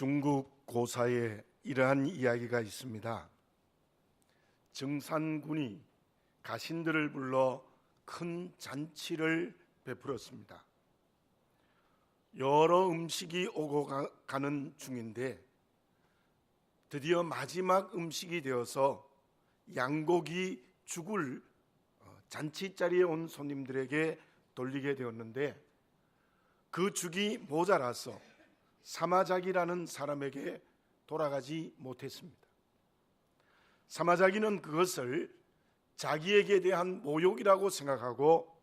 중국 고사에 이러한 이야기가 있습니다. 정산군이 가신들을 불러 큰 잔치를 베풀었습니다. 여러 음식이 오고 가는 중인데 드디어 마지막 음식이 되어서 양고기 죽을 잔치 자리에 온 손님들에게 돌리게 되었는데 그 죽이 모자라서 사마자기라는 사람에게 돌아가지 못했습니다. 사마자기는 그것을 자기에게 대한 모욕이라고 생각하고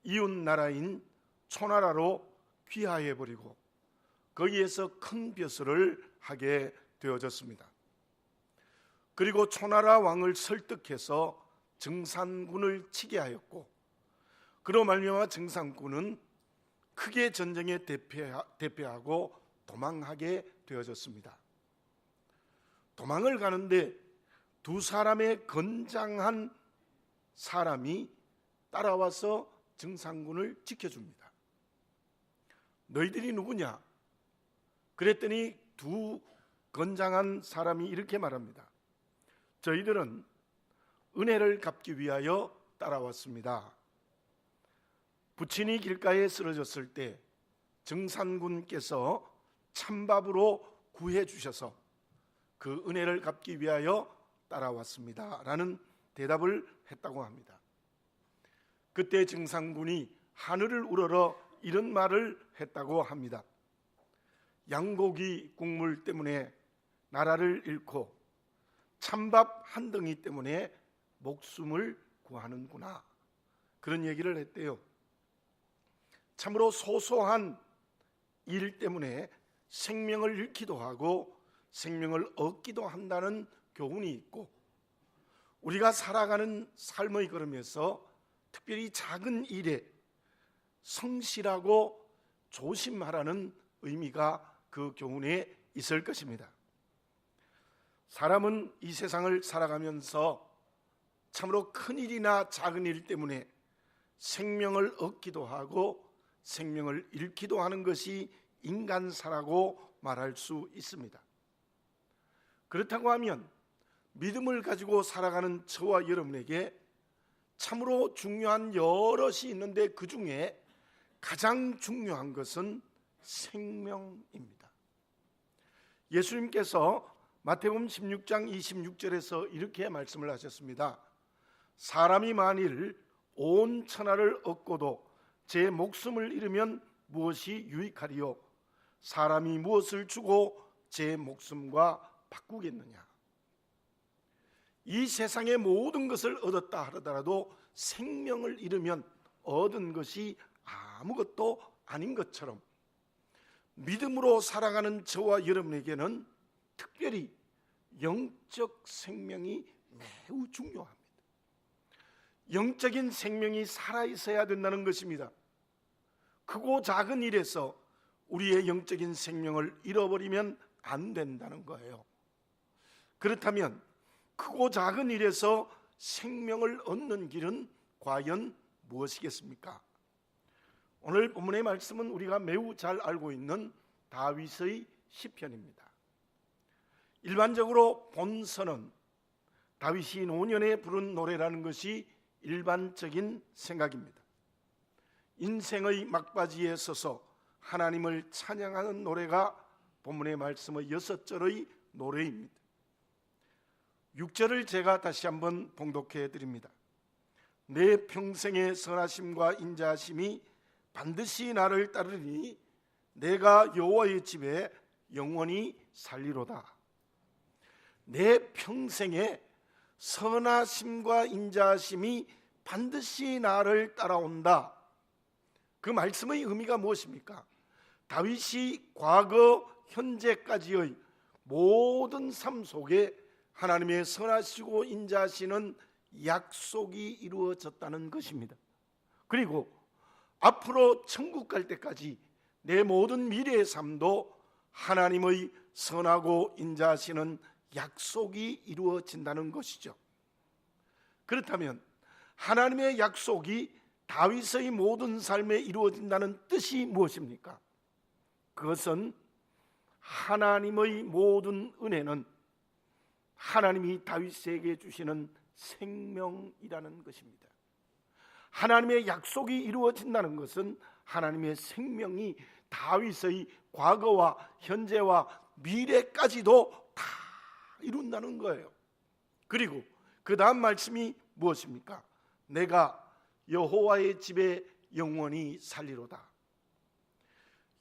이웃 나라인 초나라로 귀화해버리고 거기에서 큰 벼슬을 하게 되어졌습니다. 그리고 초나라 왕을 설득해서 정산군을 치게 하였고, 그로 말미암아 정산군은 크게 전쟁에 대패하고 도망하게 되어졌습니다. 도망을 가는데 두 사람의 건장한 사람이 따라와서 정산군을 지켜줍니다. 너희들이 누구냐? 그랬더니 두 건장한 사람이 이렇게 말합니다. 저희들은 은혜를 갚기 위하여 따라왔습니다. 부친이 길가에 쓰러졌을 때 정산군께서 찬밥으로 구해 주셔서 그 은혜를 갚기 위하여 따라왔습니다 라는 대답을 했다고 합니다. 그때 정산군이 하늘을 우러러 이런 말을 했다고 합니다. 양고기 국물 때문에 나라를 잃고 찬밥 한 덩이 때문에 목숨을 구하는구나, 그런 얘기를 했대요. 참으로 소소한 일 때문에 생명을 잃기도 하고 생명을 얻기도 한다는 교훈이 있고, 우리가 살아가는 삶의 걸음에서 특별히 작은 일에 성실하고 조심하라는 의미가 그 교훈에 있을 것입니다. 사람은 이 세상을 살아가면서 참으로 큰 일이나 작은 일 때문에 생명을 얻기도 하고 생명을 잃기도 하는 것이 인간사라고 말할 수 있습니다. 그렇다고 하면 믿음을 가지고 살아가는 저와 여러분에게 참으로 중요한 여럿이 있는데 그 중에 가장 중요한 것은 생명입니다. 예수님께서 마태복음 16장 26절에서 이렇게 말씀을 하셨습니다. 사람이 만일 온 천하를 얻고도 제 목숨을 잃으면 무엇이 유익하리요? 사람이 무엇을 주고 제 목숨과 바꾸겠느냐? 이 세상의 모든 것을 얻었다 하더라도 생명을 잃으면 얻은 것이 아무것도 아닌 것처럼 믿음으로 살아가는 저와 여러분에게는 특별히 영적 생명이 매우 중요합니다. 영적인 생명이 살아있어야 된다는 것입니다. 크고 작은 일에서 우리의 영적인 생명을 잃어버리면 안 된다는 거예요. 그렇다면 크고 작은 일에서 생명을 얻는 길은 과연 무엇이겠습니까? 오늘 본문의 말씀은 우리가 매우 잘 알고 있는 다윗의 시편입니다. 일반적으로 본서는 다윗이 노년에 부른 노래라는 것이 일반적인 생각입니다. 인생의 막바지에 서서 하나님을 찬양하는 노래가 본문의 말씀의 6절의 노래입니다. 6절을 제가 다시 한번 봉독해 드립니다. 내 평생의 선하심과 인자하심이 반드시 나를 따르니 내가 여호와의 집에 영원히 살리로다. 내 평생의 선하심과 인자하심이 반드시 나를 따라온다. 그 말씀의 의미가 무엇입니까? 다윗이 과거 현재까지의 모든 삶 속에 하나님의 선하시고 인자하시는 약속이 이루어졌다는 것입니다. 그리고 앞으로 천국 갈 때까지 내 모든 미래의 삶도 하나님의 선하고 인자하시는 약속이 이루어진다는 것이죠. 그렇다면 하나님의 약속이 다윗의 모든 삶에 이루어진다는 뜻이 무엇입니까? 그것은 하나님의 모든 은혜는 하나님이 다윗에게 주시는 생명이라는 것입니다. 하나님의 약속이 이루어진다는 것은 하나님의 생명이 다윗의 과거와 현재와 미래까지도 다 이룬다는 거예요. 그리고 그 다음 말씀이 무엇입니까? 내가 여호와의 집에 영원히 살리로다.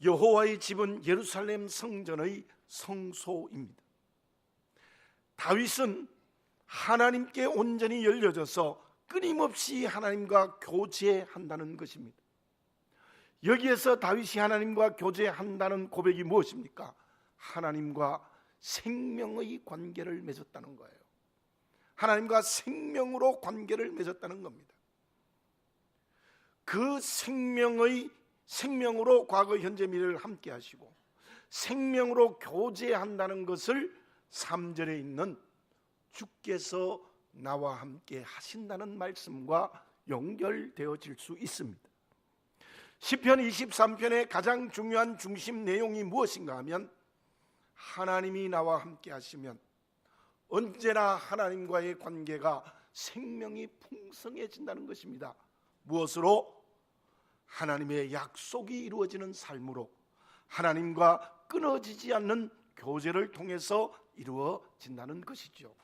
여호와의 집은 예루살렘 성전의 성소입니다. 다윗은 하나님께 온전히 열려져서 끊임없이 하나님과 교제한다는 것입니다. 여기에서 다윗이 하나님과 교제한다는 고백이 무엇입니까? 하나님과 생명의 관계를 맺었다는 거예요. 하나님과 생명으로 관계를 맺었다는 겁니다. 그 생명으로 과거, 현재, 미래를 함께 하시고 생명으로 교제한다는 것을 3절에 있는 주께서 나와 함께 하신다는 말씀과 연결되어질 수 있습니다. 시편 23편의 가장 중요한 중심 내용이 무엇인가 하면 하나님이 나와 함께 하시면 언제나 하나님과의 관계가 생명이 풍성해진다는 것입니다. 무엇으로? 하나님의 약속이 이루어지는 삶으로, 하나님과 끊어지지 않는 교제를 통해서 이루어진다는 것이죠.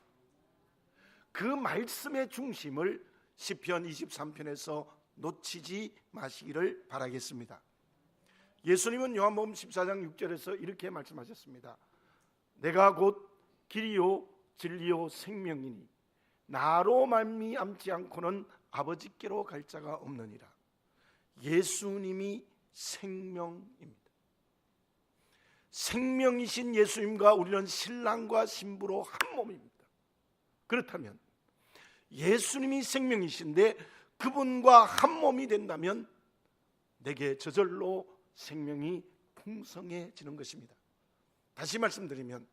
그 말씀의 중심을 시편 23편에서 놓치지 마시기를 바라겠습니다. 예수님은 요한복음 14장 6절에서 이렇게 말씀하셨습니다. 내가 곧 길이요 진리요 생명이니 나로 말미암지 않고는 아버지께로 갈 자가 없느니라. 예수님이 생명입니다. 생명이신 예수님과 우리는 신랑과 신부로 한 몸입니다. 그렇다면 예수님이 생명이신데 그분과 한 몸이 된다면 내게 저절로 생명이 풍성해지는 것입니다. 다시 말씀드리면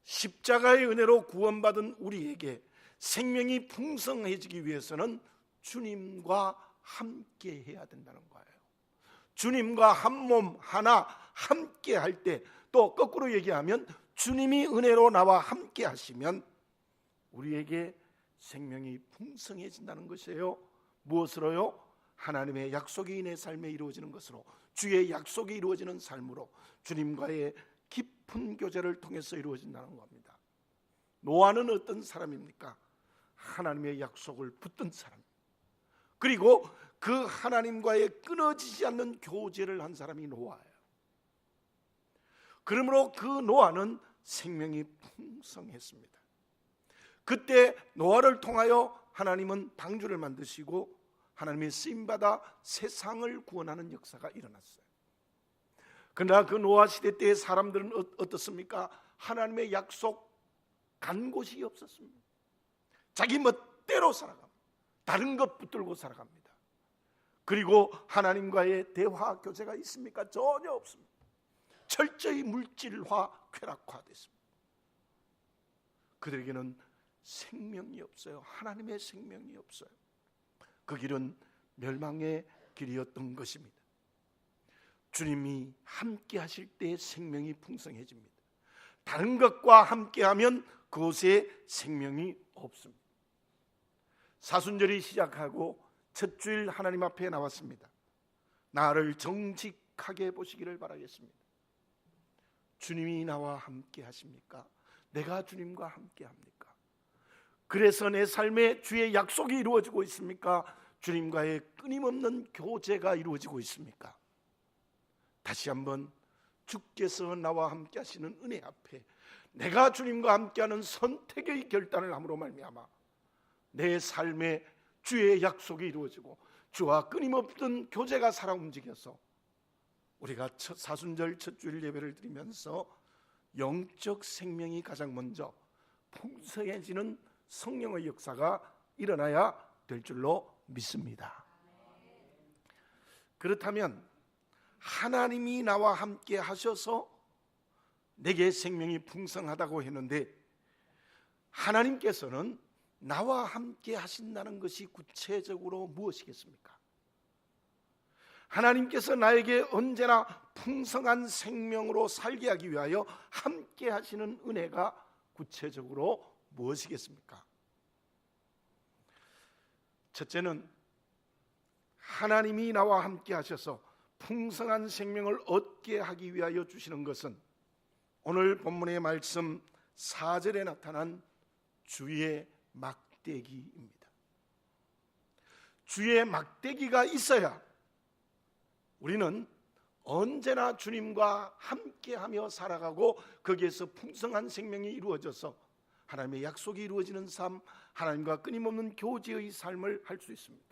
십자가의 은혜로 구원받은 우리에게 생명이 풍성해지기 위해서는 주님과 함께 해야 된다는 거예요. 주님과 한 몸 하나 함께 할 때, 또 거꾸로 얘기하면 주님이 은혜로 나와 함께 하시면 우리에게 생명이 풍성해진다는 것이에요. 무엇으로요? 하나님의 약속이 내 삶에 이루어지는 것으로, 주의 약속이 이루어지는 삶으로, 주님과의 깊은 교제를 통해서 이루어진다는 겁니다. 노아는 어떤 사람입니까? 하나님의 약속을 붙든 사람, 그리고 그 하나님과의 끊어지지 않는 교제를 한 사람이 노아예요. 그러므로 그 노아는 생명이 풍성했습니다. 그때 노아를 통하여 하나님은 방주를 만드시고 하나님의 쓰임받아 세상을 구원하는 역사가 일어났어요. 그러나 그 노아 시대 때의 사람들은 어떻습니까? 하나님의 약속 간 곳이 없었습니다. 자기 멋대로 살아갑니다. 다른 것 붙들고 살아갑니다. 그리고 하나님과의 대화 교제가 있습니까? 전혀 없습니다. 철저히 물질화, 쾌락화됐습니다. 그들에게는 생명이 없어요. 하나님의 생명이 없어요. 그 길은 멸망의 길이었던 것입니다. 주님이 함께 하실 때 생명이 풍성해집니다. 다른 것과 함께하면 그곳에 생명이 없습니다. 사순절이 시작하고 첫 주일 하나님 앞에 나왔습니다. 나를 정직하게 보시기를 바라겠습니다. 주님이 나와 함께 하십니까? 내가 주님과 함께 합니까? 그래서 내 삶에 주의 약속이 이루어지고 있습니까? 주님과의 끊임없는 교제가 이루어지고 있습니까? 다시 한번 주께서 나와 함께 하시는 은혜 앞에 내가 주님과 함께하는 선택의 결단을 함으로 말미암아 내 삶에 주의 약속이 이루어지고 주와 끊임없던 교제가 살아 움직여서 우리가 사순절 첫 주일 예배를 드리면서 영적 생명이 가장 먼저 풍성해지는 성령의 역사가 일어나야 될 줄로 믿습니다. 그렇다면 하나님이 나와 함께 하셔서 내게 생명이 풍성하다고 했는데 하나님께서는 나와 함께 하신다는 것이 구체적으로 무엇이겠습니까? 하나님께서 나에게 언제나 풍성한 생명으로 살게 하기 위하여 함께 하시는 은혜가 구체적으로 무엇이겠습니까? 첫째는 하나님이 나와 함께 하셔서 풍성한 생명을 얻게 하기 위하여 주시는 것은 오늘 본문의 말씀 4절에 나타난 주의 막대기입니다. 주의 막대기가 있어야 우리는 언제나 주님과 함께하며 살아가고 거기에서 풍성한 생명이 이루어져서 하나님의 약속이 이루어지는 삶, 하나님과 끊임없는 교제의 삶을 할 수 있습니다.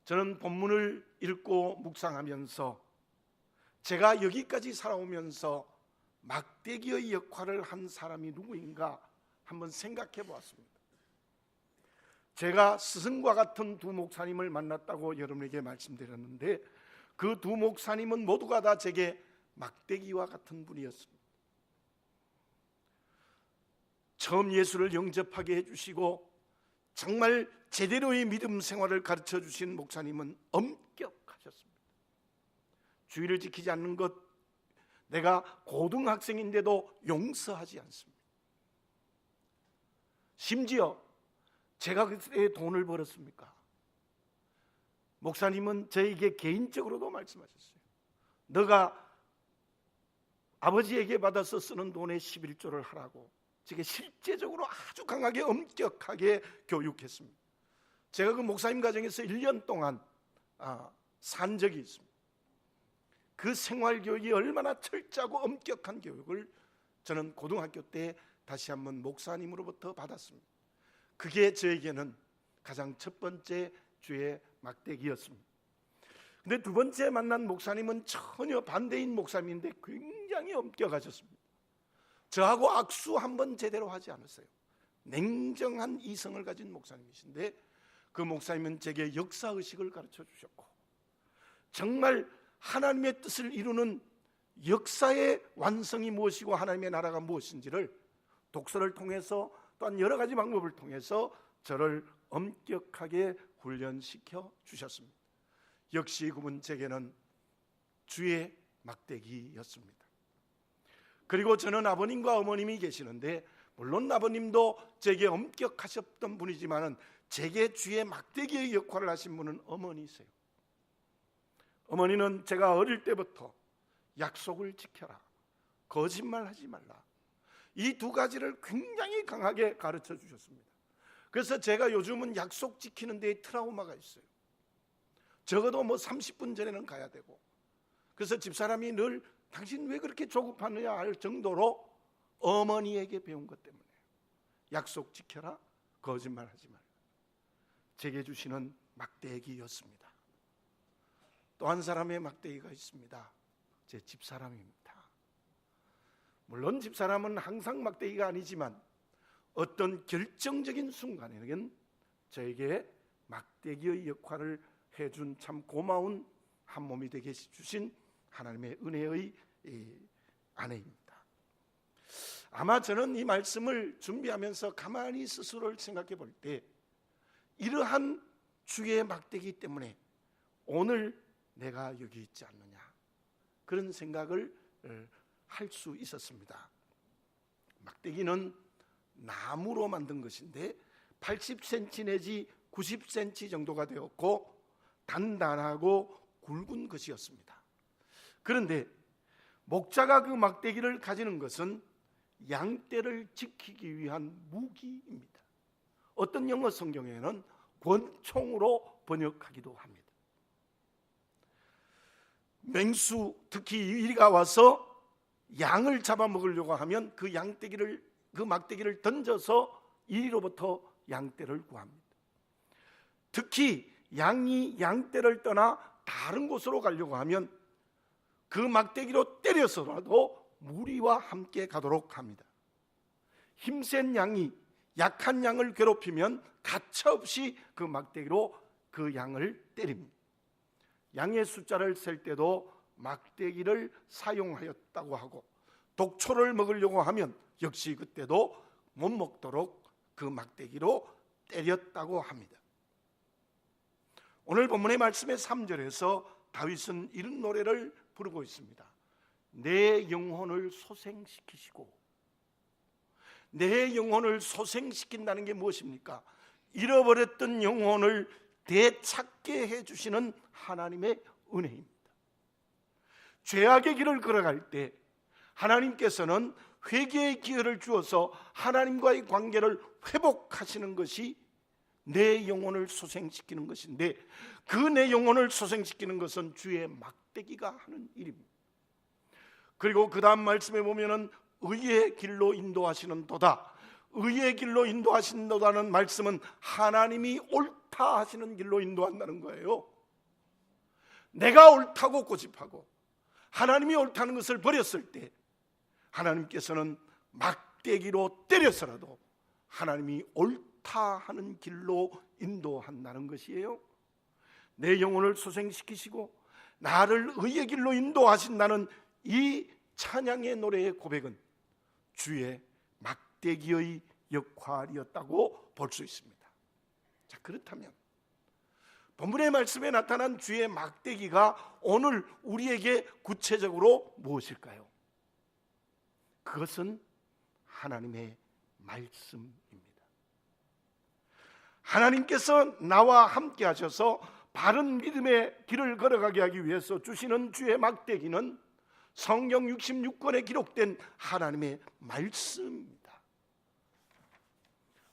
저는 본문을 읽고 묵상하면서 제가 여기까지 살아오면서 막대기의 역할을 한 사람이 누구인가 한번 생각해 보았습니다. 제가 스승과 같은 두 목사님을 만났다고 여러분에게 말씀드렸는데 그 두 목사님은 모두가 다 제게 막대기와 같은 분이었습니다. 처음 예수를 영접하게 해주시고 정말 제대로의 믿음 생활을 가르쳐 주신 목사님은 엄격하셨습니다. 주의를 지키지 않는 것, 내가 고등학생인데도 용서하지 않습니다. 심지어 제가 그때 돈을 벌었습니까? 목사님은 저에게 개인적으로도 말씀하셨어요. 너가 아버지에게 받아서 쓰는 돈의 11조를 하라고 제게 실제적으로 아주 강하게 엄격하게 교육했습니다. 제가 그 목사님 가정에서 1년 동안 산 적이 있습니다. 그 생활교육이 얼마나 철저하고 엄격한 교육을 저는 고등학교 때 다시 한번 목사님으로부터 받았습니다. 그게 저에게는 가장 첫 번째 주의 막대기였습니다. 근데 두 번째 만난 목사님은 전혀 반대인 목사님인데 굉장히 엄격하셨습니다. 저하고 악수 한번 제대로 하지 않았어요. 냉정한 이성을 가진 목사님이신데 그 목사님은 제게 역사의식을 가르쳐 주셨고 정말 하나님의 뜻을 이루는 역사의 완성이 무엇이고 하나님의 나라가 무엇인지를 독서를 통해서 또한 여러 가지 방법을 통해서 저를 엄격하게 훈련시켜 주셨습니다. 역시 그분 제게는 주의 막대기였습니다. 그리고 저는 아버님과 어머님이 계시는데 물론 아버님도 제게 엄격하셨던 분이지만은 제게 주의 막대기의 역할을 하신 분은 어머니세요. 어머니는 제가 어릴 때부터 약속을 지켜라, 거짓말하지 말라, 이 두 가지를 굉장히 강하게 가르쳐 주셨습니다. 그래서 제가 요즘은 약속 지키는 데에 트라우마가 있어요. 적어도 30분 전에는 가야 되고, 그래서 집사람이 늘 당신 왜 그렇게 조급하느냐 할 정도로 어머니에게 배운 것 때문에 약속 지켜라, 거짓말하지 말라, 제게 주시는 막대기였습니다. 또 한 사람의 막대기가 있습니다. 제 집사람입니다. 물론 집사람은 항상 막대기가 아니지만 어떤 결정적인 순간에는 저에게 막대기의 역할을 해준 참 고마운 한 몸이 되게 주신 하나님의 은혜의 아내입니다. 아마 저는 이 말씀을 준비하면서 가만히 스스로를 생각해 볼 때 이러한 주의 막대기 때문에 오늘 내가 여기 있지 않느냐 그런 생각을 할 수 있었습니다. 막대기는 나무로 만든 것인데 80cm 내지 90cm 정도가 되었고 단단하고 굵은 것이었습니다. 그런데 목자가 그 막대기를 가지는 것은 양떼를 지키기 위한 무기입니다. 어떤 영어 성경에는 권총으로 번역하기도 합니다. 맹수, 특히 이리가 와서 양을 잡아먹으려고 하면 그 막대기를 던져서 이리로부터 양떼를 구합니다. 특히 양이 양떼를 떠나 다른 곳으로 가려고 하면 그 막대기로 때려서라도 무리와 함께 가도록 합니다. 힘센 양이 약한 양을 괴롭히면 가차없이 그 막대기로 그 양을 때립니다. 양의 숫자를 셀 때도 막대기를 사용하였다고 하고 독초를 먹으려고 하면 역시 그때도 못 먹도록 그 막대기로 때렸다고 합니다. 오늘 본문의 말씀의 3절에서 다윗은 이런 노래를 부르고 있습니다. 내 영혼을 소생시키시고. 내 영혼을 소생시킨다는 게 무엇입니까? 잃어버렸던 영혼을 되찾게 해주시는 하나님의 은혜입니다. 죄악의 길을 걸어갈 때 하나님께서는 회개의 기회를 주어서 하나님과의 관계를 회복하시는 것이 내 영혼을 소생시키는 것인데, 그 내 영혼을 소생시키는 것은 주의 막대기가 하는 일입니다. 그리고 그 다음 말씀에 보면은 의의 길로 인도하시는 도다. 의의 길로 인도하신다는 말씀은 하나님이 옳다 하시는 길로 인도한다는 거예요. 내가 옳다고 고집하고 하나님이 옳다는 것을 버렸을 때 하나님께서는 막대기로 때려서라도 하나님이 옳다 하는 길로 인도한다는 것이에요. 내 영혼을 소생시키시고 나를 의의 길로 인도하신다는 이 찬양의 노래의 고백은 주의 막대기의 역할이었다고 볼 수 있습니다. 자, 그렇다면 본문의 말씀에 나타난 주의 막대기가 오늘 우리에게 구체적으로 무엇일까요? 그것은 하나님의 말씀입니다. 하나님께서 나와 함께 하셔서 바른 믿음의 길을 걸어가게 하기 위해서 주시는 주의 막대기는 성경 66권에 기록된 하나님의 말씀입니다.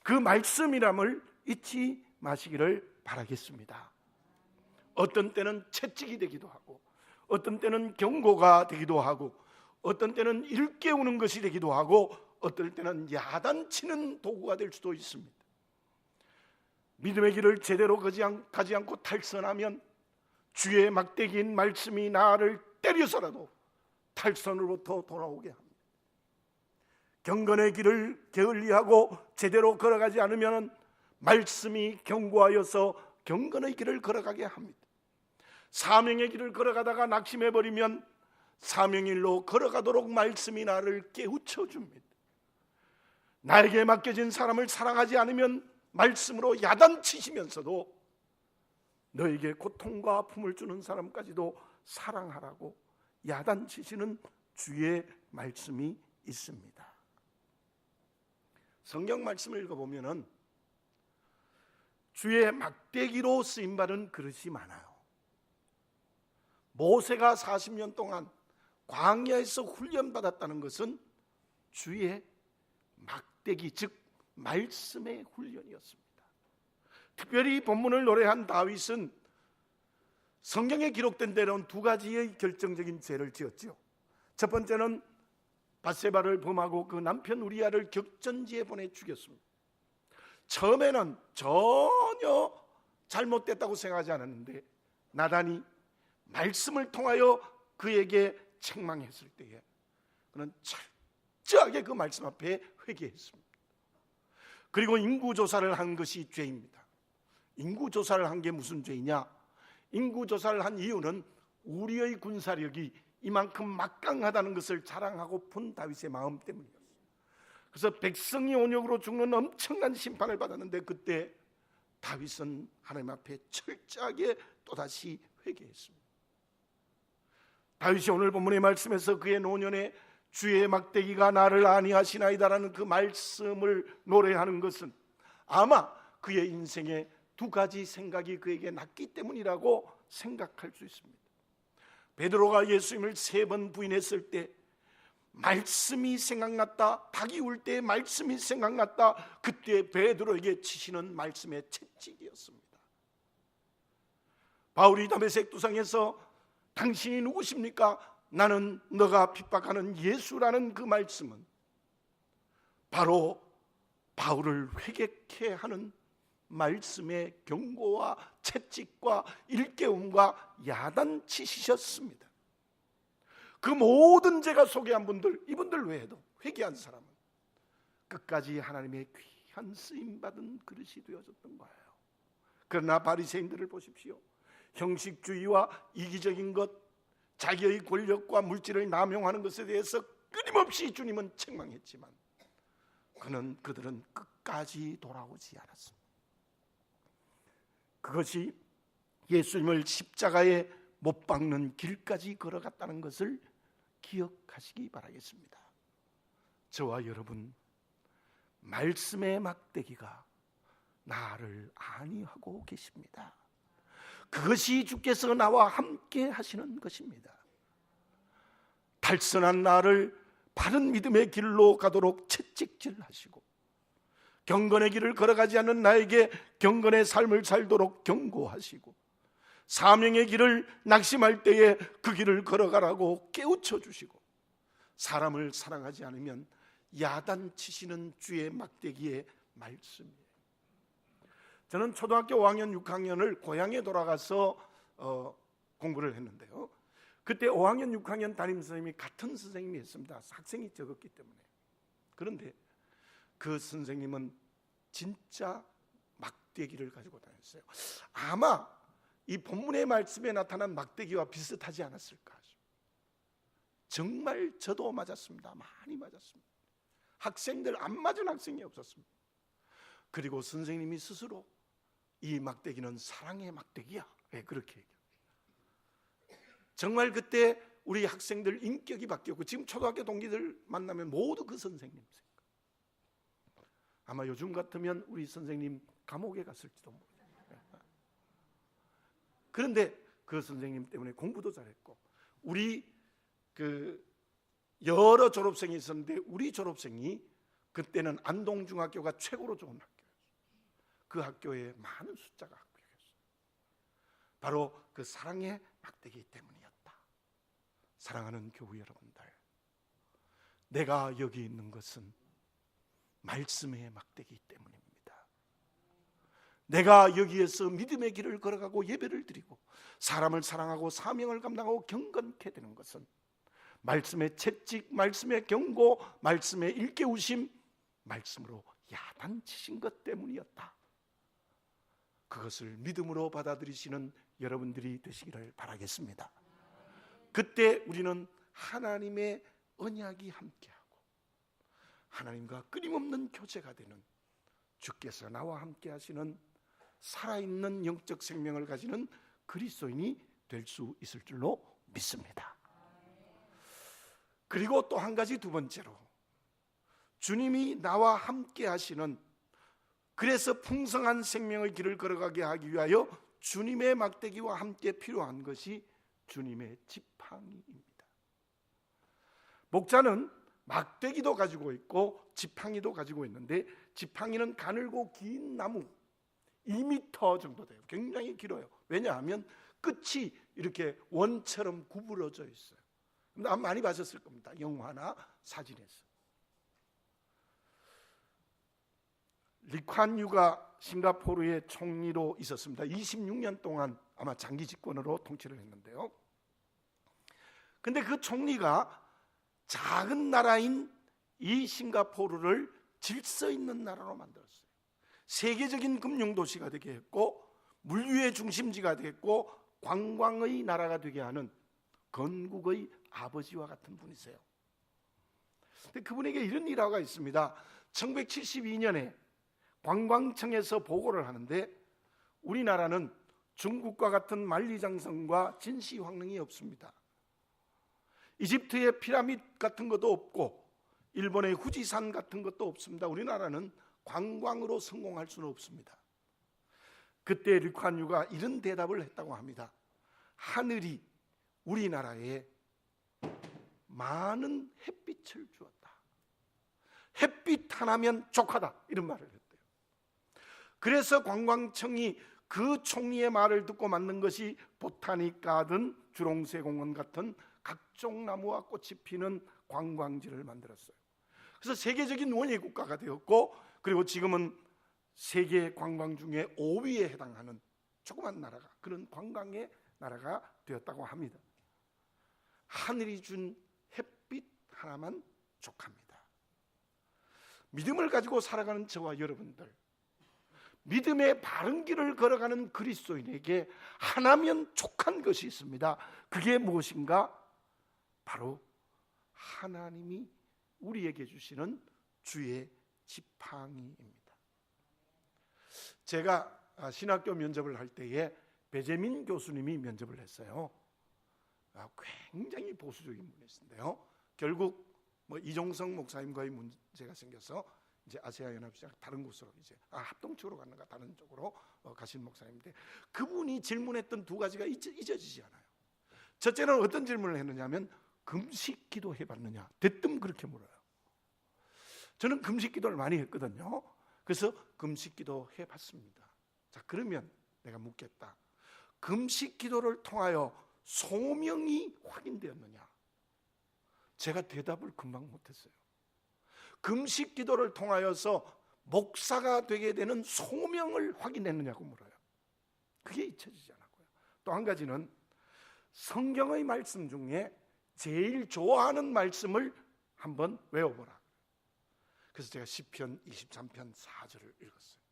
그 말씀이람을 잊지 마시기를 바라겠습니다. 어떤 때는 채찍이 되기도 하고, 어떤 때는 경고가 되기도 하고, 어떤 때는 일깨우는 것이 되기도 하고, 어떨 때는 야단치는 도구가 될 수도 있습니다. 믿음의 길을 제대로 가지 않고 탈선하면 주의 막대기인 말씀이 나를 때려서라도 탈선으로부터 돌아오게 합니다. 경건의 길을 게을리하고 제대로 걸어가지 않으면 말씀이 경고하여서 경건의 길을 걸어가게 합니다. 사명의 길을 걸어가다가 낙심해버리면 사명의 길로 걸어가도록 말씀이 나를 깨우쳐 줍니다. 나에게 맡겨진 사람을 사랑하지 않으면 말씀으로 야단치시면서도 너에게 고통과 아픔을 주는 사람까지도 사랑하라고 야단치시는 주의 말씀이 있습니다. 성경 말씀을 읽어보면 주의 막대기로 쓰임받은 그릇이 많아요. 모세가 40년 동안 광야에서 훈련받았다는 것은 주의 막대기, 즉 말씀의 훈련이었습니다. 특별히 본문을 노래한 다윗은 성경에 기록된 대로는 두 가지의 결정적인 죄를 지었죠. 첫 번째는 밧세바를 범하고 그 남편 우리아를 격전지에 보내 죽였습니다. 처음에는 전혀 잘못됐다고 생각하지 않았는데 나단이 말씀을 통하여 그에게 책망했을 때에 그는 철저하게 그 말씀 앞에 회개했습니다. 그리고 인구조사를 한 것이 죄입니다. 인구조사를 한 게 무슨 죄이냐? 인구조사를 한 이유는 우리의 군사력이 이만큼 막강하다는 것을 자랑하고 푼 다윗의 마음 때문이었어요. 그래서 백성이 온역으로 죽는 엄청난 심판을 받았는데 그때 다윗은 하나님 앞에 철저하게 또다시 회개했습니다. 다윗이 오늘 본문의 말씀에서 그의 노년에 주의 막대기가 나를 안위하시나이다라는 그 말씀을 노래하는 것은 아마 그의 인생에 두 가지 생각이 그에게 났기 때문이라고 생각할 수 있습니다. 베드로가 예수님을 3번 부인했을 때 말씀이 생각났다. 닭이 울 때 말씀이 생각났다. 그때 베드로에게 치시는 말씀의 채찍이었습니다. 바울이 다메섹 도상에서 당신이 누구십니까? 나는 너가 핍박하는 예수라는 그 말씀은 바로 바울을 회개케 하는 말씀의 경고와 채찍과 일깨움과 야단치셨습니다. 그 모든 제가 소개한 분들, 이분들 외에도 회개한 사람은 끝까지 하나님의 귀한 쓰임받은 그릇이 되어졌던 거예요. 그러나 바리새인들을 보십시오. 형식주의와 이기적인 것, 자기의 권력과 물질을 남용하는 것에 대해서 끊임없이 주님은 책망했지만 그들은 끝까지 돌아오지 않았습니다. 그것이 예수님을 십자가에 못 박는 길까지 걸어갔다는 것을 기억하시기 바라겠습니다. 저와 여러분, 말씀의 막대기가 나를 안위하고 계십니다. 그것이 주께서 나와 함께 하시는 것입니다. 달선한 나를 바른 믿음의 길로 가도록 채찍질하시고, 경건의 길을 걸어가지 않는 나에게 경건의 삶을 살도록 경고하시고, 사명의 길을 낙심할 때에 그 길을 걸어가라고 깨우쳐 주시고, 사람을 사랑하지 않으면 야단치시는 주의 막대기의 말씀이에요. 저는 초등학교 5학년 6학년을 고향에 돌아가서 공부를 했는데요, 그때 5학년 6학년 담임선생님이 같은 선생님이었습니다. 학생이 적었기 때문에. 그런데 그 선생님은 진짜 막대기를 가지고 다녔어요. 아마 이 본문의 말씀에 나타난 막대기와 비슷하지 않았을까. 정말 저도 맞았습니다. 많이 맞았습니다. 학생들 안 맞은 학생이 없었습니다. 그리고 선생님이 스스로 이 막대기는 사랑의 막대기야, 그렇게 얘기해요. 정말 그때 우리 학생들 인격이 바뀌었고, 지금 초등학교 동기들 만나면 모두 그 선생님 생각. 아마 요즘 같으면 우리 선생님 감옥에 갔을지도 모르겠어요. 그런데 그 선생님 때문에 공부도 잘했고, 우리 여러 졸업생이 있었는데 우리 졸업생이 그때는 안동중학교가 최고로 좋은 학교였어요. 그 학교에 많은 숫자가 합격했어요. 바로 그 사랑의 막대기 때문이었다. 사랑하는 교우 여러분들, 내가 여기 있는 것은 말씀의 막대기 때문입니다. 내가 여기에서 믿음의 길을 걸어가고 예배를 드리고 사람을 사랑하고 사명을 감당하고 경건케 되는 것은 말씀의 채찍, 말씀의 경고, 말씀의 일깨우심, 말씀으로 야단치신 것 때문이었다. 그것을 믿음으로 받아들이시는 여러분들이 되시기를 바라겠습니다. 그때 우리는 하나님의 언약이 함께하고 하나님과 끊임없는 교제가 되는, 주께서 나와 함께 하시는 살아있는 영적 생명을 가지는 그리스도인이 될 수 있을 줄로 믿습니다. 그리고 또 한 가지, 두 번째로, 주님이 나와 함께 하시는, 그래서 풍성한 생명의 길을 걸어가게 하기 위하여 주님의 막대기와 함께 필요한 것이 주님의 지팡이입니다. 목자는 막대기도 가지고 있고 지팡이도 가지고 있는데, 지팡이는 가늘고 긴 나무 2m 정도 돼요. 굉장히 길어요. 왜냐하면 끝이 이렇게 원처럼 구부러져 있어요. 많이 봐셨을 겁니다. 영화나 사진에서. 리콴 유가 싱가포르의 총리로 있었습니다. 26년 동안 아마 장기 집권으로 통치를 했는데요. 근데 그 총리가 작은 나라인 이 싱가포르를 질서 있는 나라로 만들었어요. 세계적인 금융도시가 되게 했고, 물류의 중심지가 되겠고, 관광의 나라가 되게 하는 건국의 아버지와 같은 분이세요. 근데 그분에게 이런 일화가 있습니다. 1972년에 관광청에서 보고를 하는데, 우리나라는 중국과 같은 만리장성과 진시황릉이 없습니다. 이집트의 피라미드 같은 것도 없고 일본의 후지산 같은 것도 없습니다. 우리나라는 관광으로 성공할 수는 없습니다. 그때 리콴 유가 이런 대답을 했다고 합니다. 하늘이 우리나라에 많은 햇빛을 주었다. 햇빛 하나면 족하다, 이런 말을 했대요. 그래서 관광청이 그 총리의 말을 듣고 만든 것이 보타닉 가든, 주롱새 공원 같은 각종 나무와 꽃이 피는 관광지를 만들었어요. 그래서 세계적인 원예 국가가 되었고, 그리고 지금은 세계 관광 중에 5위에 해당하는 조그만 나라가, 그런 관광의 나라가 되었다고 합니다. 하늘이 준 햇빛 하나만 족합니다. 믿음을 가지고 살아가는 저와 여러분들, 믿음의 바른 길을 걸어가는 그리스도인에게 하나면 족한 것이 있습니다. 그게 무엇인가? 바로 하나님이 우리에게 주시는 주의 지팡이입니다. 제가 신학교 면접을 할 때에 배재민 교수님이 면접을 했어요. 굉장히 보수적인 분이신데요. 결국 이종성 목사님과의 문제가 생겨서 이제 아시아 연합시장 다른 곳으로 이제 합동측으로 갔는가 다른 쪽으로 가신 목사님인데, 그분이 질문했던 두 가지가 잊어지지 않아요. 첫째는 어떤 질문을 했느냐면 금식 기도 해봤느냐, 대뜸 그렇게 물어요. 저는 금식 기도를 많이 했거든요. 그래서 금식 기도 해봤습니다. 자, 그러면 내가 묻겠다. 금식 기도를 통하여 소명이 확인되었느냐? 제가 대답을 금방 못했어요. 금식 기도를 통하여서 목사가 되게 되는 소명을 확인했느냐고 물어요. 그게 잊혀지지 않았고요. 또 한 가지는 성경의 말씀 중에 제일 좋아하는 말씀을 한번 외워보라. 그래서 제가 시편 23편 4절을 읽었어요.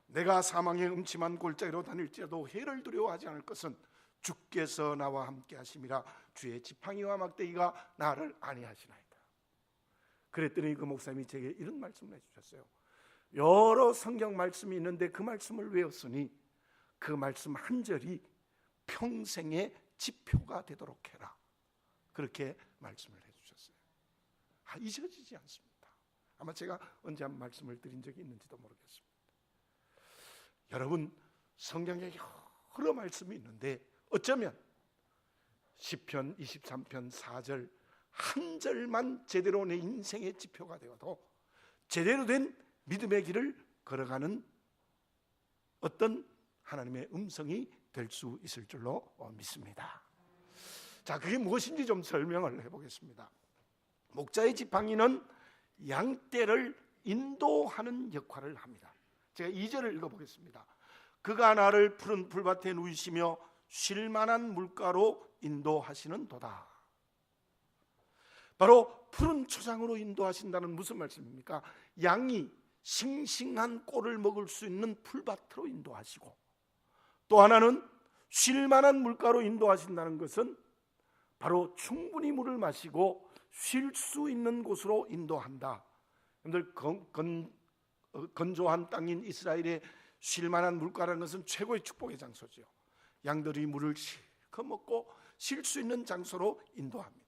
내가 사망의 음침한 골짜기로 다닐지라도 해를 두려워하지 않을 것은 주께서 나와 함께 하심이라. 주의 지팡이와 막대기가 나를 안위하시나이다. 그랬더니 그 목사님이 제게 이런 말씀을 해주셨어요. 여러 성경 말씀이 있는데 그 말씀을 외웠으니 그 말씀 한 절이 평생의 지표가 되도록 해라. 그렇게 말씀을 해주셨어요. 잊어지지 않습니다. 아마 제가 언제 한 말씀을 드린 적이 있는지도 모르겠습니다. 여러분, 성경에 여러 말씀이 있는데 어쩌면 시편 23편 4절 한 절만 제대로 내 인생의 지표가 되어도 제대로 된 믿음의 길을 걸어가는 어떤 하나님의 음성이 될 수 있을 줄로 믿습니다. 자, 그게 무엇인지 좀 설명을 해보겠습니다. 목자의 지팡이는 양떼를 인도하는 역할을 합니다. 제가 2절을 읽어보겠습니다. 그가 나를 푸른 풀밭에 누이시며 쉴만한 물가로 인도하시는 도다. 바로 푸른 초장으로 인도하신다는 무슨 말씀입니까? 양이 싱싱한 꼴을 먹을 수 있는 풀밭으로 인도하시고, 또 하나는 쉴만한 물가로 인도하신다는 것은 바로 충분히 물을 마시고 쉴 수 있는 곳으로 인도한다. 여러분들 건조한 땅인 이스라엘에 쉴만한 물가라는 것은 최고의 축복의 장소죠. 양들이 물을 실컷 먹고 쉴 수 있는 장소로 인도합니다.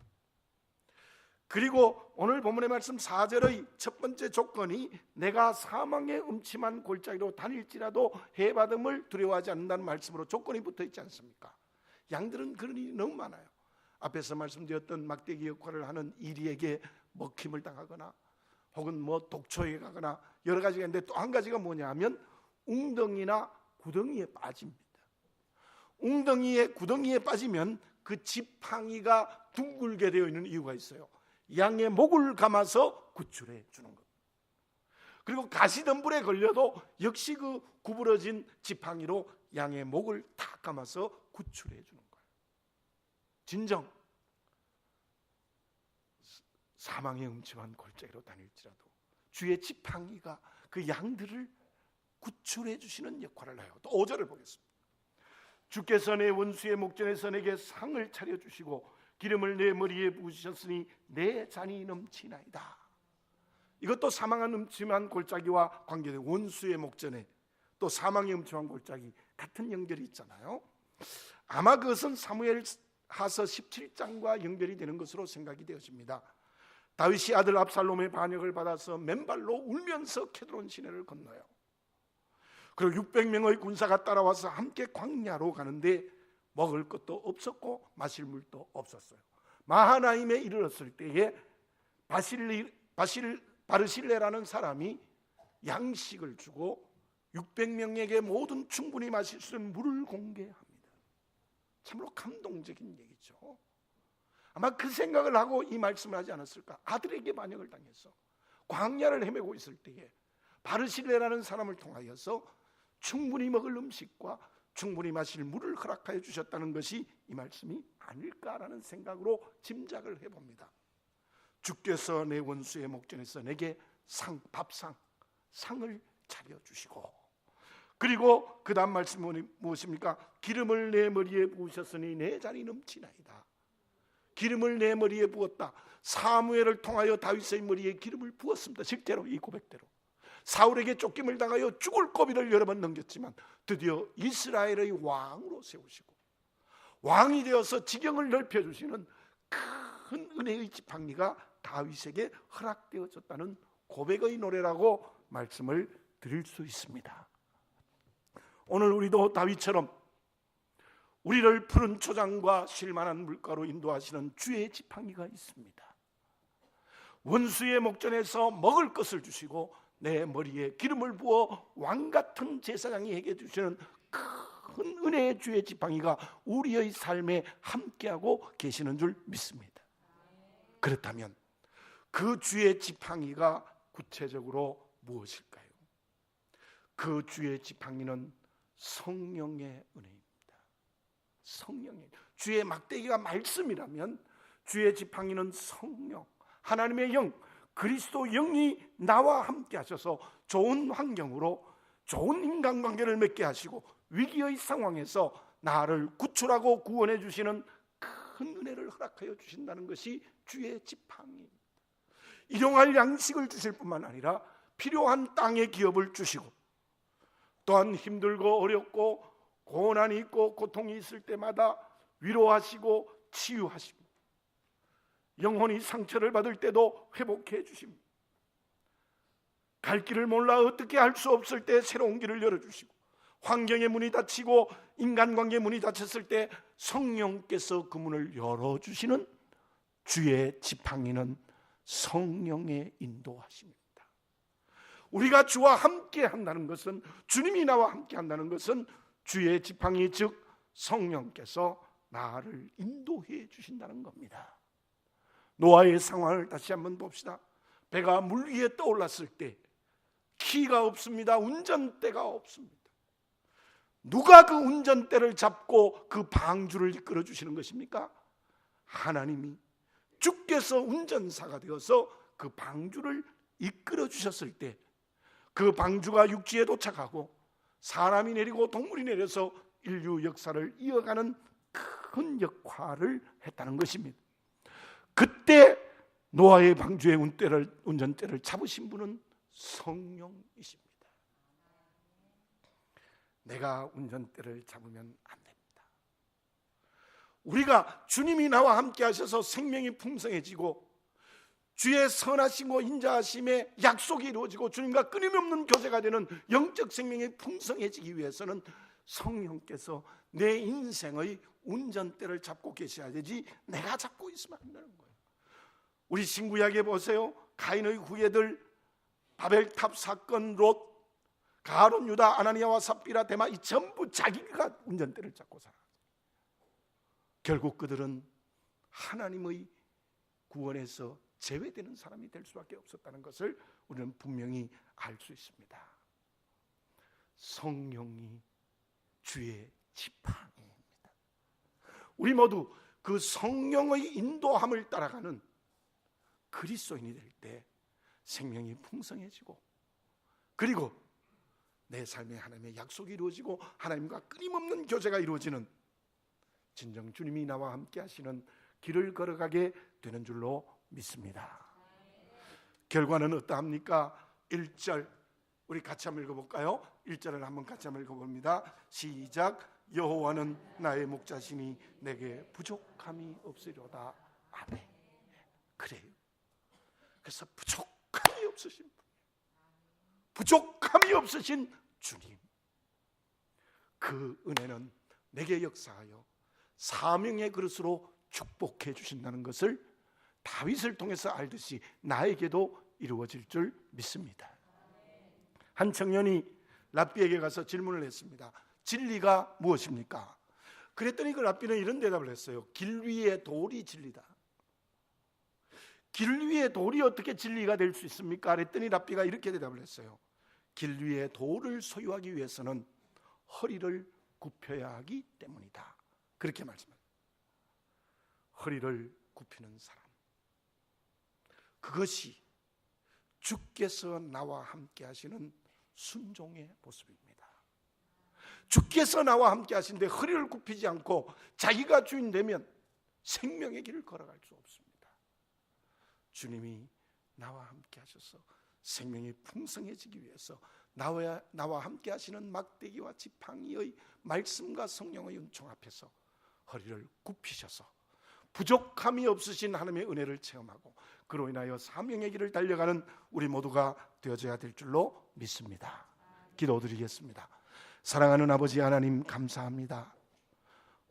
그리고 오늘 본문의 말씀 4절의 첫 번째 조건이 내가 사망의 음침한 골짜기로 다닐지라도 해받음을 두려워하지 않는다는 말씀으로 조건이 붙어 있지 않습니까? 양들은 그런 일이 너무 많아요. 앞에서 말씀드렸던 막대기 역할을 하는 이리에게 먹힘을 당하거나 혹은 독초에 가거나 여러 가지가 있는데, 또 한 가지가 뭐냐 하면 웅덩이나 구덩이에 빠집니다. 구덩이에 빠지면 그 지팡이가 둥글게 되어 있는 이유가 있어요. 양의 목을 감아서 구출해 주는 것. 그리고 가시덤불에 걸려도 역시 그 구부러진 지팡이로 양의 목을 탁 감아서 구출해 주는 거예요. 진정 사망의 음침한 골짜기로 다닐지라도 주의 지팡이가 그 양들을 구출해 주시는 역할을 해요. 또 5절을 보겠습니다. 주께서 내 원수의 목전에서 내게 상을 차려주시고 기름을 내 머리에 부으셨으니 내 잔이 넘치나이다. 이것도 사망한 음침한 골짜기와 관계된 원수의 목전에 또 사망의 음침한 골짜기 같은 연결이 있잖아요. 아마 그것은 사무엘하서 17장과 연결이 되는 것으로 생각이 되어집니다. 다윗이 아들 압살롬의 반역을 받아서 맨발로 울면서 케드론 시내를 건너요. 그리고 600명의 군사가 따라와서 함께 광야로 가는데 먹을 것도 없었고 마실 물도 없었어요. 마하나임에 이르렀을 때에 바르실레라는 사람이 양식을 주고 600명에게 모든 충분히 마실 수 있는 물을 공개합니다. 참으로 감동적인 얘기죠. 아마 그 생각을 하고 이 말씀을 하지 않았을까? 아들에게 반역을 당해서 광야를 헤매고 있을 때에 바르실레라는 사람을 통하여서 충분히 먹을 음식과 충분히 마실 물을 허락하여 주셨다는 것이 이 말씀이 아닐까라는 생각으로 짐작을 해봅니다. 주께서 내 원수의 목전에서 내게 상을 차려주시고, 그리고 그 다음 말씀은 무엇입니까? 기름을 내 머리에 부으셨으니 내 잔이 넘치나이다. 기름을 내 머리에 부었다. 사무엘을 통하여 다윗의 머리에 기름을 부었습니다. 실제로 이 고백대로 사울에게 쫓김을 당하여 죽을 고비를 여러 번 넘겼지만 드디어 이스라엘의 왕으로 세우시고 왕이 되어서 지경을 넓혀주시는 큰 은혜의 지팡이가 다윗에게 허락되어졌다는 고백의 노래라고 말씀을 드릴 수 있습니다. 오늘 우리도 다윗처럼 우리를 푸른 초장과 쉴만한 물가로 인도하시는 주의 지팡이가 있습니다. 원수의 목전에서 먹을 것을 주시고 내 머리에 기름을 부어 왕같은 제사장이 에게 주시는 큰 은혜의 주의 지팡이가 우리의 삶에 함께하고 계시는 줄 믿습니다. 그렇다면 그 주의 지팡이가 구체적으로 무엇일까요? 그 주의 지팡이는 성령의 은혜입니다. 성령의, 주의 막대기가 말씀이라면 주의 지팡이는 성령, 하나님의 영, 그리스도 영이 나와 함께 하셔서 좋은 환경으로 좋은 인간관계를 맺게 하시고 위기의 상황에서 나를 구출하고 구원해 주시는 큰 은혜를 허락하여 주신다는 것이 주의 지팡이입니다. 일용할 양식을 주실 뿐만 아니라 필요한 땅의 기업을 주시고 또한 힘들고 어렵고 고난이 있고 고통이 있을 때마다 위로하시고 치유하시고 영혼이 상처를 받을 때도 회복해 주십니다. 갈 길을 몰라 어떻게 할 수 없을 때 새로운 길을 열어주시고 환경의 문이 닫히고 인간관계의 문이 닫혔을 때 성령께서 그 문을 열어주시는 주의 지팡이는 성령의 인도하심입니다. 우리가 주와 함께 한다는 것은, 주님이 나와 함께 한다는 것은 주의 지팡이 즉 성령께서 나를 인도해 주신다는 겁니다. 노아의 상황을 다시 한번 봅시다. 배가 물 위에 떠올랐을 때 키가 없습니다. 운전대가 없습니다. 누가 그 운전대를 잡고 그 방주를 이끌어 주시는 것입니까? 하나님이, 주께서 운전사가 되어서 그 방주를 이끌어 주셨을 때 그 방주가 육지에 도착하고 사람이 내리고 동물이 내려서 인류 역사를 이어가는 큰 역할을 했다는 것입니다. 그때 노아의 방주의 운전대를 잡으신 분은 성령이십니다. 내가 운전대를 잡으면 안 됩니다. 우리가 주님이 나와 함께 하셔서 생명이 풍성해지고 주의 선하시고 인자하심의 약속이 이루어지고 주님과 끊임없는 교제가 되는 영적 생명이 풍성해지기 위해서는 성령께서 내 인생의 운전대를 잡고 계셔야 되지 내가 잡고 있으면 안 되는 거예요. 우리 신구약에 보세요. 가인의 후예들, 바벨탑 사건, 롯, 가론, 유다, 아나니아와 삽비라, 데마, 이 전부 자기가 운전대를 잡고 살아요. 결국 그들은 하나님의 구원에서 제외되는 사람이 될 수밖에 없었다는 것을 우리는 분명히 알 수 있습니다. 성령이 주의 지팡이입니다. 우리 모두 그 성령의 인도함을 따라가는 그리스도인이 될 때 생명이 풍성해지고 그리고 내 삶에 하나님의 약속이 이루어지고 하나님과 끊임없는 교제가 이루어지는 진정 주님이 나와 함께 하시는 길을 걸어가게 되는 줄로 믿습니다. 결과는 어떠합니까? 1절 우리 같이 한번 읽어볼까요? 1절을 한번 같이 한번 읽어봅니다. 시작. 여호와는 나의 목자시니 내게 부족함이 없으리로다. 아멘. 그래요. 그래서 부족함이 없으신 분, 부족함이 없으신 주님, 그 은혜는 내게 역사하여 사명의 그릇으로 축복해 주신다는 것을 다윗을 통해서 알듯이 나에게도 이루어질 줄 믿습니다. 한 청년이 랍비에게 가서 질문을 했습니다. 진리가 무엇입니까? 그랬더니 그 랍비는 이런 대답을 했어요. 길 위에 돌이 진리다. 길 위에 돌이 어떻게 진리가 될 수 있습니까? 그랬더니 랍비가 이렇게 대답을 했어요. 길 위에 돌을 소유하기 위해서는 허리를 굽혀야 하기 때문이다. 그렇게 말씀합니다. 허리를 굽히는 사람, 그것이 주께서 나와 함께 하시는 순종의 모습입니다. 주께서 나와 함께 하시는데 허리를 굽히지 않고 자기가 주인 되면 생명의 길을 걸어갈 수 없습니다. 주님이 나와 함께 하셔서 생명이 풍성해지기 위해서 나와 함께 하시는 막대기와 지팡이의 말씀과 성령의 은총 앞에서 허리를 굽히셔서 부족함이 없으신 하나님의 은혜를 체험하고 그로 인하여 사명의 길을 달려가는 우리 모두가 되어져야 될 줄로 믿습니다. 기도드리겠습니다. 사랑하는 아버지 하나님, 감사합니다.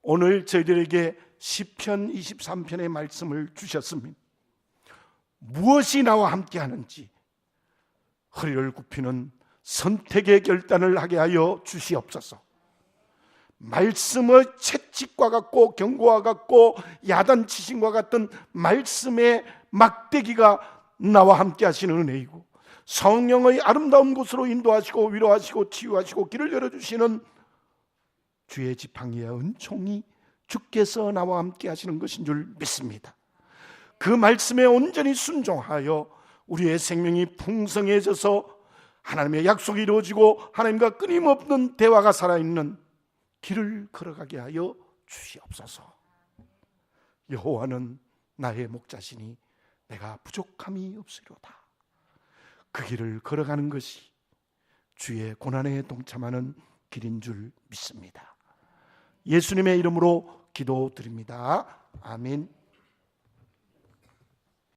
오늘 저희들에게 시편 23편의 말씀을 주셨습니다. 무엇이 나와 함께 하는지 허리를 굽히는 선택의 결단을 하게 하여 주시옵소서. 말씀의 채찍과 같고 경고와 같고 야단치신과 같은 말씀의 막대기가 나와 함께 하시는 은혜이고, 성령의 아름다운 곳으로 인도하시고 위로하시고 치유하시고 길을 열어주시는 주의 지팡이와 은총이 주께서 나와 함께 하시는 것인 줄 믿습니다. 그 말씀에 온전히 순종하여 우리의 생명이 풍성해져서 하나님의 약속이 이루어지고 하나님과 끊임없는 대화가 살아있는 길을 걸어가게 하여 주시옵소서. 여호와는 나의 목자시니 내가 부족함이 없으리로다. 그 길을 걸어가는 것이 주의 고난에 동참하는 길인 줄 믿습니다. 예수님의 이름으로 기도드립니다. 아멘.